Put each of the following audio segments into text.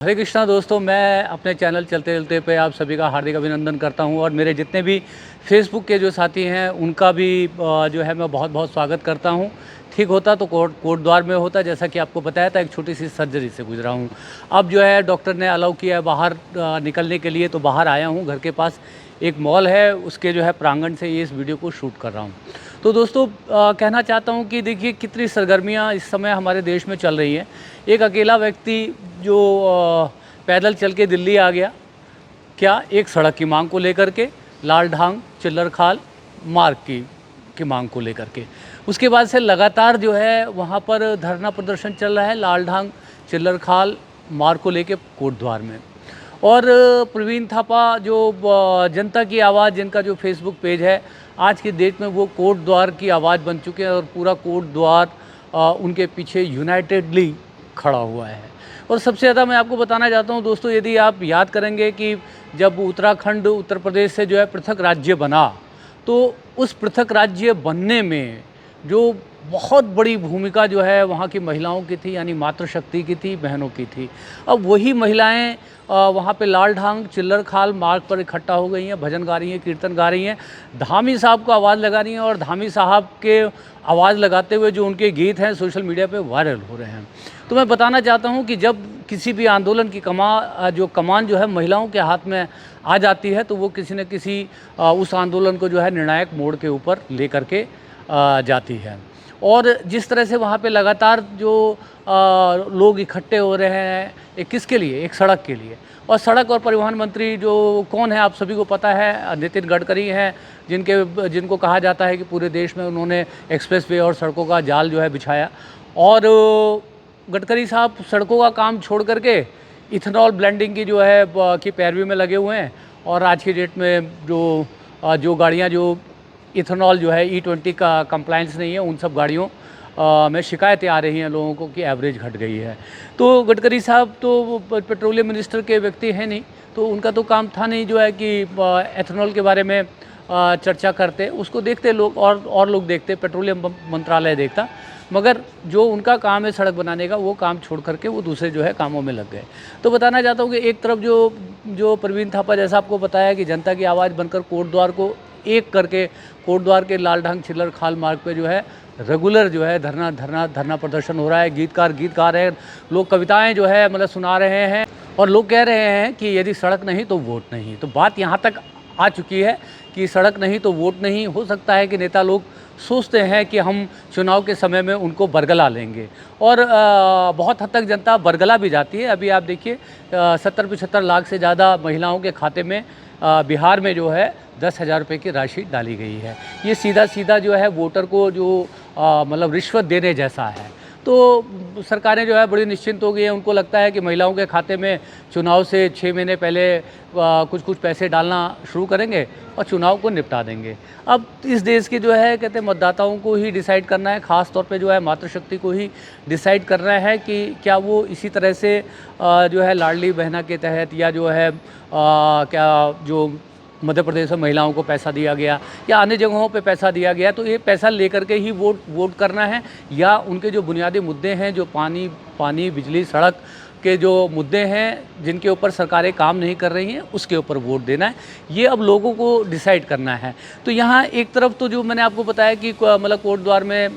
हरे कृष्णा दोस्तों, मैं अपने चैनल चलते चलते पे आप सभी का हार्दिक अभिनंदन करता हूं और मेरे जितने भी फेसबुक के जो साथी हैं उनका भी जो है मैं बहुत बहुत स्वागत करता हूं। ठीक होता तो कोट द्वार में होता, जैसा कि आपको बताया था। एक छोटी सी सर्जरी से गुजरा हूं। अब जो है डॉक्टर ने अलाउ किया है बाहर निकलने के लिए, तो बाहर आया हूँ। घर के पास एक मॉल है, उसके जो है प्रांगण से ये इस वीडियो को शूट कर रहा हूँ। तो दोस्तों कहना चाहता हूँ कि देखिए कितनी सरगर्मियाँ इस समय हमारे देश में चल रही हैं। एक अकेला व्यक्ति जो पैदल चल के दिल्ली आ गया, क्या एक सड़क की मांग को लेकर के, लाल ढांग चिल्लर खाल मार्ग की मांग को लेकर के। उसके बाद से लगातार जो है वहाँ पर धरना प्रदर्शन चल रहा है लाल ढांग चिल्लर खाल मार्ग को लेके कोट द्वार में। और प्रवीण थापा जो जनता की आवाज़, जिनका जो फेसबुक पेज है, आज की डेट में वो कोट द्वार की आवाज़ बन चुके हैं और पूरा कोट द्वार उनके पीछे यूनाइटेडली खड़ा हुआ है। और सबसे ज़्यादा मैं आपको बताना चाहता हूँ दोस्तों, यदि आप याद करेंगे कि जब उत्तराखंड उत्तर प्रदेश से जो है पृथक राज्य बना, तो उस पृथक राज्य बनने में जो बहुत बड़ी भूमिका जो है वहाँ की महिलाओं की थी, यानी मातृशक्ति की थी, बहनों की थी। अब वही महिलाएं वहाँ पे लाल ढांग चिल्लर खाल मार्ग पर इकट्ठा हो गई हैं, भजन गा रही हैं, कीर्तन गा रही हैं, धामी साहब को आवाज़ लगा रही हैं। और धामी साहब के आवाज़ लगाते हुए जो उनके गीत हैं सोशल मीडिया पे वायरल हो रहे हैं। तो मैं बताना चाहता हूँ कि जब किसी भी आंदोलन की कमान जो है महिलाओं के हाथ में आ जाती है, तो वो किसी न किसी उस आंदोलन को जो है निर्णायक मोड़ के ऊपर ले करके जाती है। और जिस तरह से वहाँ पे लगातार जो लोग इकट्ठे हो रहे हैं, एक किसके लिए? एक सड़क के लिए। और सड़क और परिवहन मंत्री जो कौन है आप सभी को पता है, नितिन गडकरी हैं, जिनको कहा जाता है कि पूरे देश में उन्होंने एक्सप्रेसवे और सड़कों का जाल जो है बिछाया। और गडकरी साहब सड़कों का काम छोड़ करके इथेनॉल ब्लेंडिंग की जो है की पैरवी में लगे हुए हैं। और आज की डेट में जो गाड़ियाँ जो इथेनॉल जो है E20 का कंप्लायंस नहीं है, उन सब गाड़ियों में शिकायतें आ रही हैं लोगों को कि एवरेज घट गई है। तो गडकरी साहब तो पेट्रोलियम मिनिस्टर के व्यक्ति हैं नहीं, तो उनका तो काम था नहीं जो है कि एथेनॉल के बारे में चर्चा करते। उसको देखते लोग और लोग देखते, पेट्रोलियम मंत्रालय देखता। मगर जो उनका काम है सड़क बनाने का, वो काम छोड़ करके वो दूसरे जो है कामों में लग गए। तो बताना चाहता हूँ कि एक तरफ जो प्रवीण थापा, जैसा आपको बताया कि जनता की आवाज़ बनकर कोट द्वार को एक करके कोट द्वार के लाल ढांग चिल्लर खाल मार्ग पे जो है रेगुलर जो है धरना प्रदर्शन हो रहा है। गीतकार गीत गा रहे हैं, लोग कविताएं जो है मतलब सुना रहे हैं। और लोग कह रहे हैं कि यदि सड़क नहीं तो वोट नहीं। तो बात यहाँ तक आ चुकी है कि सड़क नहीं तो वोट नहीं। हो सकता है कि नेता लोग सोचते हैं कि हम चुनाव के समय में उनको बरगला लेंगे, और बहुत हद तक जनता बरगला भी जाती है। अभी आप देखिए 70-75 लाख से ज़्यादा महिलाओं के खाते में बिहार में जो है 10,000 रुपये की राशि डाली गई है। ये सीधा सीधा जो है वोटर को जो मतलब रिश्वत देने जैसा है। तो सरकारें जो है बड़ी निश्चिंत हो गई हैं। उनको लगता है कि महिलाओं के खाते में चुनाव से 6 महीने पहले कुछ पैसे डालना शुरू करेंगे और चुनाव को निपटा देंगे। अब इस देश के जो है कहते हैं मतदाताओं को ही डिसाइड करना है, ख़ास तौर पे जो है मातृशक्ति को ही डिसाइड करना है कि क्या वो इसी तरह से जो है लाडली बहना के तहत, या जो है क्या जो मध्य प्रदेश में महिलाओं को पैसा दिया गया या अन्य जगहों पे पैसा दिया गया, तो ये पैसा लेकर के ही वोट करना है, या उनके जो बुनियादी मुद्दे हैं, जो पानी बिजली सड़क के जो मुद्दे हैं जिनके ऊपर सरकारें काम नहीं कर रही हैं, उसके ऊपर वोट देना है। ये अब लोगों को डिसाइड करना है। तो यहाँ एक तरफ तो जो मैंने आपको बताया कि मतलब कोट द्वार में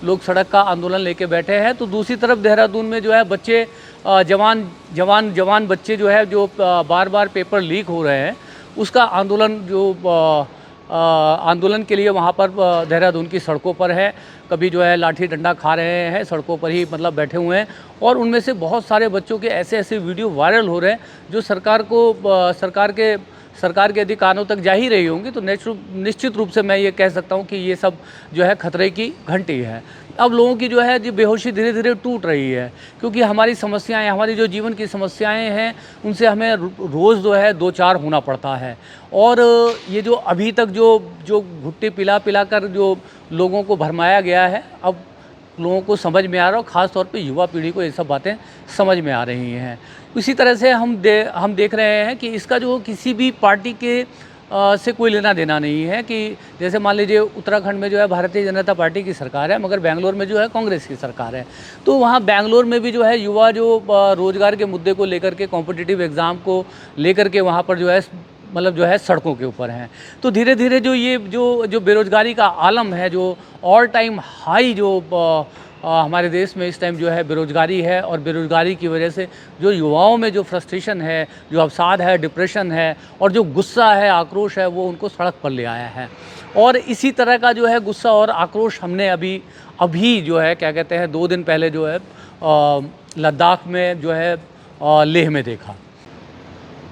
लोग सड़क का आंदोलन लेके बैठे हैं, तो दूसरी तरफ देहरादून में जो है बच्चे जवान बच्चे जो है जो बार बार पेपर लीक हो रहे हैं, उसका आंदोलन के लिए वहाँ पर देहरादून की सड़कों पर है। कभी जो है लाठी डंडा खा रहे हैं, सड़कों पर ही मतलब बैठे हुए हैं। और उनमें से बहुत सारे बच्चों के ऐसे वीडियो वायरल हो रहे हैं जो सरकार के यदि कानों तक जा ही रही होंगी, तो निश्चित रूप से मैं ये कह सकता हूँ कि ये सब जो है खतरे की घंटी है। अब लोगों की जो है जो बेहोशी धीरे धीरे टूट रही है, क्योंकि हमारी समस्याएं, हमारी जो जीवन की समस्याएं हैं, उनसे हमें रोज़ जो है दो चार होना पड़ता है। और ये जो अभी तक जो घुट्टी पिला कर जो लोगों को भरमाया गया है, अब लोगों को समझ में आ रहा है, और ख़ास तौर पे युवा पीढ़ी को ये सब बातें समझ में आ रही हैं। इसी तरह से हम देख रहे हैं कि इसका जो किसी भी पार्टी के से कोई लेना देना नहीं है कि जैसे मान लीजिए उत्तराखंड में जो है भारतीय जनता पार्टी की सरकार है, मगर बेंगलोर में जो है कांग्रेस की सरकार है। तो वहाँ बेंगलोर में भी जो है युवा जो रोज़गार के मुद्दे को लेकर के, कॉम्पिटिटिव एग्ज़ाम को लेकर के वहाँ पर जो है मतलब जो है सड़कों के ऊपर हैं। तो धीरे धीरे जो ये जो बेरोज़गारी का आलम है, जो ऑल टाइम हाई जो हमारे देश में इस टाइम जो है बेरोज़गारी है, और बेरोज़गारी की वजह से जो युवाओं में जो फ्रस्ट्रेशन है, जो अवसाद है, डिप्रेशन है, और जो गुस्सा है, आक्रोश है, वो उनको सड़क पर ले आया है। और इसी तरह का जो है गुस्सा और आक्रोश हमने अभी जो है क्या कहते हैं 2 दिन पहले जो है लद्दाख में जो है लेह में देखा।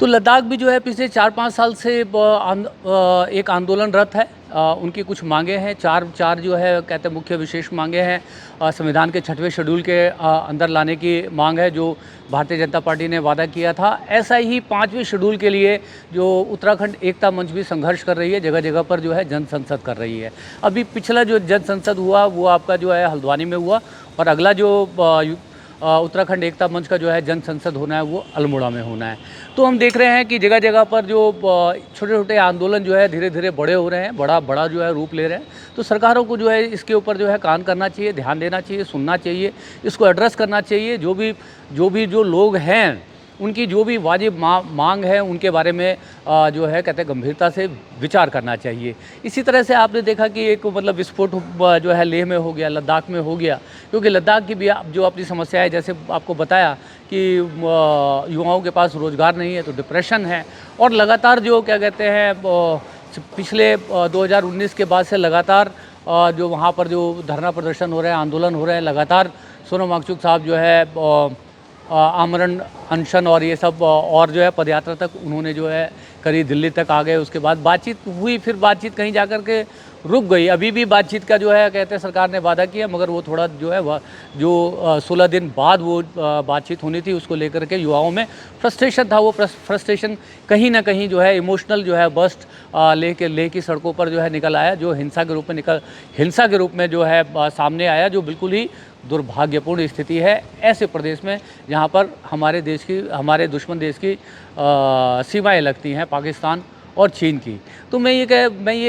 तो लद्दाख भी जो है पिछले 4-5 साल से एक आंदोलनरत है। उनकी कुछ मांगे हैं, चार जो है कहते हैं मुख्य विशेष मांगे हैं। संविधान के 6वें शेड्यूल के अंदर लाने की मांग है, जो भारतीय जनता पार्टी ने वादा किया था। ऐसा ही 5वें शेड्यूल के लिए जो उत्तराखंड एकता मंच भी संघर्ष कर रही है, जगह जगह पर जो है जन संसद कर रही है। अभी पिछला जो जन संसद हुआ वो आपका जो है हल्द्वानी में हुआ, और अगला जो उत्तराखंड एकता मंच का जो है जन संसद होना है वो अल्मोड़ा में होना है। तो हम देख रहे हैं कि जगह जगह पर जो छोटे छोटे आंदोलन जो है धीरे धीरे बड़े हो रहे हैं, बड़ा जो है रूप ले रहे हैं। तो सरकारों को जो है इसके ऊपर जो है कान करना चाहिए, ध्यान देना चाहिए, सुनना चाहिए, इसको एड्रेस करना चाहिए। जो लोग हैं उनकी जो भी वाजिब मांग है उनके बारे में जो है कहते हैं गंभीरता से विचार करना चाहिए। इसी तरह से आपने देखा कि एक मतलब विस्फोट जो है लेह में हो गया, लद्दाख में हो गया, क्योंकि लद्दाख की भी जो अपनी समस्या है, जैसे आपको बताया कि युवाओं के पास रोज़गार नहीं है, तो डिप्रेशन है। और लगातार जो क्या कहते हैं पिछले 2019 के बाद से लगातार जो वहाँ पर जो धरना प्रदर्शन हो रहे हैं, आंदोलन हो रहे हैं, लगातार सोनम वांगचुक साहब जो है आमरण अनशन और ये सब और जो है पदयात्रा तक उन्होंने जो है करी, दिल्ली तक आ गए। उसके बाद बातचीत हुई, फिर बातचीत कहीं जाकर के रुक गई। अभी भी बातचीत का जो है कहते हैं सरकार ने वादा किया, मगर वो थोड़ा जो है जो 16 दिन बाद वो बातचीत होनी थी, उसको लेकर के युवाओं में फ्रस्ट्रेशन था। वो फ्रस्ट्रेशन कहीं ना कहीं जो है इमोशनल जो है बस्ट लेह की सड़कों पर जो है निकल आया, जो हिंसा के रूप में जो है सामने आया, जो बिल्कुल ही दुर्भाग्यपूर्ण स्थिति है ऐसे प्रदेश में जहाँ पर हमारे दुश्मन देश की सीमाएं लगती हैं, पाकिस्तान और चीन की। तो मैं ये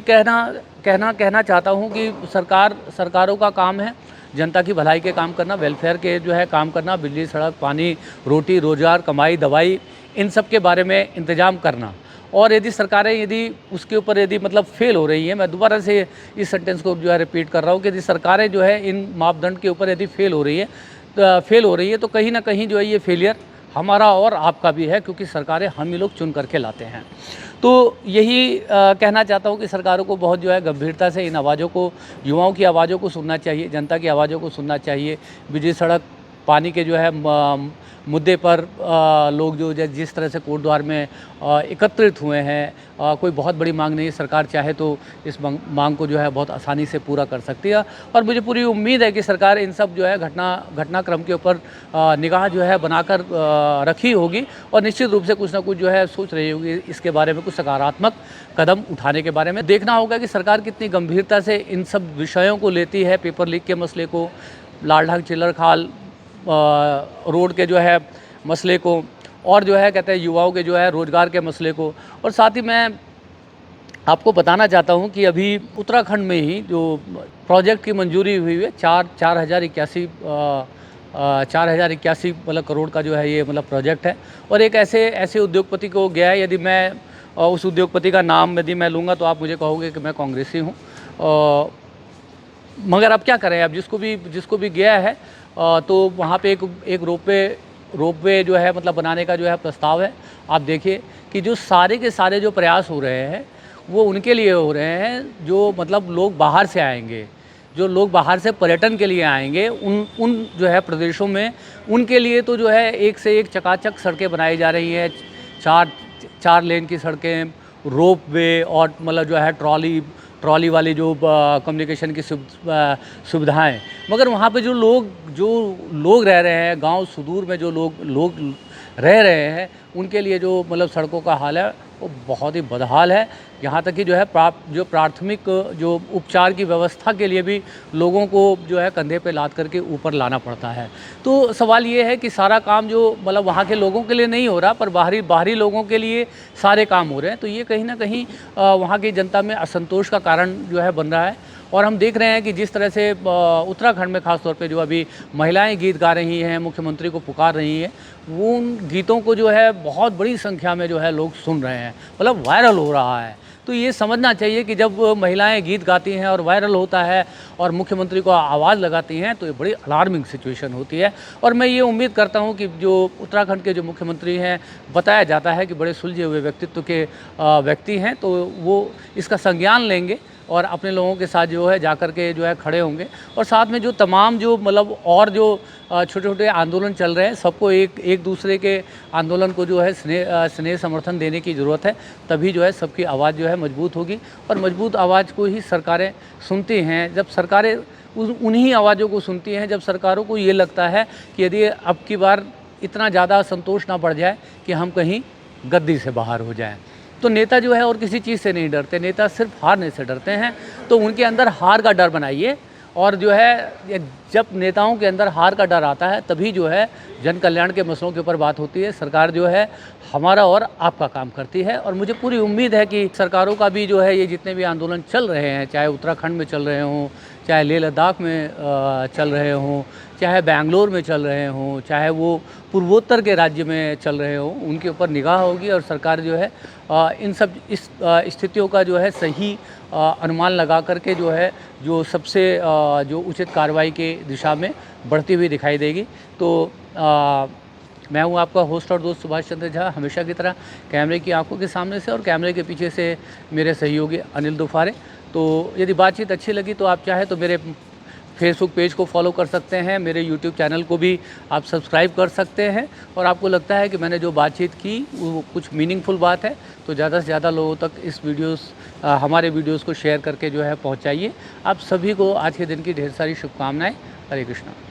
कहना चाहता हूँ कि सरकारों का काम है जनता की भलाई के काम करना, वेलफेयर के जो है काम करना, बिजली, सड़क, पानी, रोटी, रोज़गार, कमाई, दवाई, इन सब के बारे में इंतज़ाम करना। और यदि सरकारें उसके ऊपर मतलब फेल हो रही हैं, मैं दोबारा से इस सेंटेंस को जो है रिपीट कर रहा हूँ कि यदि सरकारें जो है इन मापदंड के ऊपर यदि फेल हो रही है तो कहीं ना कहीं जो है ये फेलियर हमारा और आपका भी है, क्योंकि सरकारें हम ही लोग चुन करके लाते हैं। तो यही कहना चाहता हूँ कि सरकारों को बहुत जो है गंभीरता से इन आवाज़ों को, युवाओं की आवाज़ों को सुनना चाहिए, जनता की आवाज़ों को सुनना चाहिए। बिजली, सड़क, पानी के जो है मुद्दे पर लोग जो जिस तरह से कोटद्वार में एकत्रित हुए हैं, कोई बहुत बड़ी मांग नहीं है। सरकार चाहे तो इस मांग को जो है बहुत आसानी से पूरा कर सकती है, और मुझे पूरी उम्मीद है कि सरकार इन सब जो है घटनाक्रम के ऊपर निगाह जो है बनाकर रखी होगी, और निश्चित रूप से कुछ ना कुछ जो है सोच रही होगी इसके बारे में, कुछ सकारात्मक कदम उठाने के बारे में। देखना होगा कि सरकार कितनी गंभीरता से इन सब विषयों को लेती है, पेपर लीक के मसले को, लालढाक चिल्लर खाल रोड के जो है मसले को, और जो है कहते हैं युवाओं के जो है रोज़गार के मसले को। और साथ ही मैं आपको बताना चाहता हूं कि अभी उत्तराखंड में ही जो प्रोजेक्ट की मंजूरी हुई है 4,081 मतलब करोड़ का जो है ये मतलब प्रोजेक्ट है, और एक ऐसे उद्योगपति को गया है। यदि मैं उस उद्योगपति का नाम यदि मैं लूँगा तो आप मुझे कहोगे कि मैं कांग्रेसी हूँ, मगर अब क्या करें, अब जिसको भी गया है तो वहाँ पे एक रोपवे जो है मतलब बनाने का जो है प्रस्ताव है। आप देखिए कि जो सारे के सारे जो प्रयास हो रहे हैं वो उनके लिए हो रहे हैं जो मतलब लोग बाहर से आएंगे, जो लोग बाहर से पर्यटन के लिए आएंगे, उन जो है प्रदेशों में उनके लिए तो जो है एक से एक चकाचक सड़कें बनाई जा रही हैं, 4 लेन की सड़कें, रोपवे, और मतलब जो है ट्रॉली वाली जो कम्युनिकेशन की सुविधाएं। मगर वहाँ पे जो लोग रह रहे हैं, गांव सुदूर में जो लोग रह रहे हैं, उनके लिए जो मतलब सड़कों का हाल है वो बहुत ही बदहाल है। यहाँ तक कि जो है जो प्राथमिक जो उपचार की व्यवस्था के लिए भी लोगों को जो है कंधे पे लाद करके ऊपर लाना पड़ता है। तो सवाल ये है कि सारा काम जो मतलब वहाँ के लोगों के लिए नहीं हो रहा, पर बाहरी लोगों के लिए सारे काम हो रहे हैं। तो ये कहीं ना कहीं वहाँ की जनता में असंतोष का कारण जो है बन रहा है। और हम देख रहे हैं कि जिस तरह से उत्तराखंड में ख़ास तौर पे जो अभी महिलाएं गीत गा रही हैं, मुख्यमंत्री को पुकार रही हैं, वो उन गीतों को जो है बहुत बड़ी संख्या में जो है लोग सुन रहे हैं, मतलब वायरल हो रहा है। तो ये समझना चाहिए कि जब महिलाएं गीत गाती हैं और वायरल होता है और मुख्यमंत्री को आवाज़ लगाती हैं, तो ये बड़ी अलार्मिंग सिचुएशन होती है। और मैं ये उम्मीद करता हूँ कि जो उत्तराखंड के जो मुख्यमंत्री हैं, बताया जाता है कि बड़े सुलझे हुए व्यक्तित्व के व्यक्ति हैं, तो वो इसका संज्ञान लेंगे और अपने लोगों के साथ जो है जाकर के जो है खड़े होंगे। और साथ में जो तमाम जो मतलब और जो छोटे छोटे आंदोलन चल रहे हैं, सबको एक दूसरे के आंदोलन को जो है स्नेह समर्थन देने की ज़रूरत है। तभी जो है सबकी आवाज़ जो है मजबूत होगी, और मजबूत आवाज़ को ही सरकारें सुनती हैं। जब सरकारें उन्हीं आवाज़ों को सुनती हैं जब सरकारों को ये लगता है कि यदि अब की बार इतना ज़्यादा संतोष ना बढ़ जाए कि हम कहीं गद्दी से बाहर हो जाएं। तो नेता जो है और किसी चीज़ से नहीं डरते, नेता सिर्फ हारने से डरते हैं। तो उनके अंदर हार का डर बनाइए, और जो है जब नेताओं के अंदर हार का डर आता है तभी जो है जन कल्याण के मसलों के ऊपर बात होती है। सरकार जो है हमारा और आपका काम करती है, और मुझे पूरी उम्मीद है कि सरकारों का भी जो है ये जितने भी आंदोलन चल रहे हैं, चाहे उत्तराखंड में चल रहे हों, चाहे लेह लद्दाख में चल रहे हों, चाहे बेंगलोर में चल रहे हों, चाहे वो पूर्वोत्तर के राज्य में चल रहे हों, उनके ऊपर निगाह होगी और सरकार जो है इन सब स्थितियों का जो है सही अनुमान लगा करके जो है जो सबसे जो उचित कार्रवाई के दिशा में बढ़ती हुई दिखाई देगी। तो मैं हूँ आपका होस्ट और दोस्त सुभाष चंद्र झा, हमेशा की तरह कैमरे की आंखों के सामने से और कैमरे के पीछे से मेरे सहयोगी अनिल दुफारे। तो यदि बातचीत अच्छी लगी तो आप चाहे तो मेरे फेसबुक पेज को फॉलो कर सकते हैं, मेरे यूट्यूब चैनल को भी आप सब्सक्राइब कर सकते हैं। और आपको लगता है कि मैंने जो बातचीत की वो कुछ मीनिंगफुल बात है, तो ज़्यादा से ज़्यादा लोगों तक हमारे वीडियोस को शेयर करके जो है पहुंचाइए। आप सभी को आज के दिन की ढेर सारी शुभकामनाएं। हरे कृष्णा।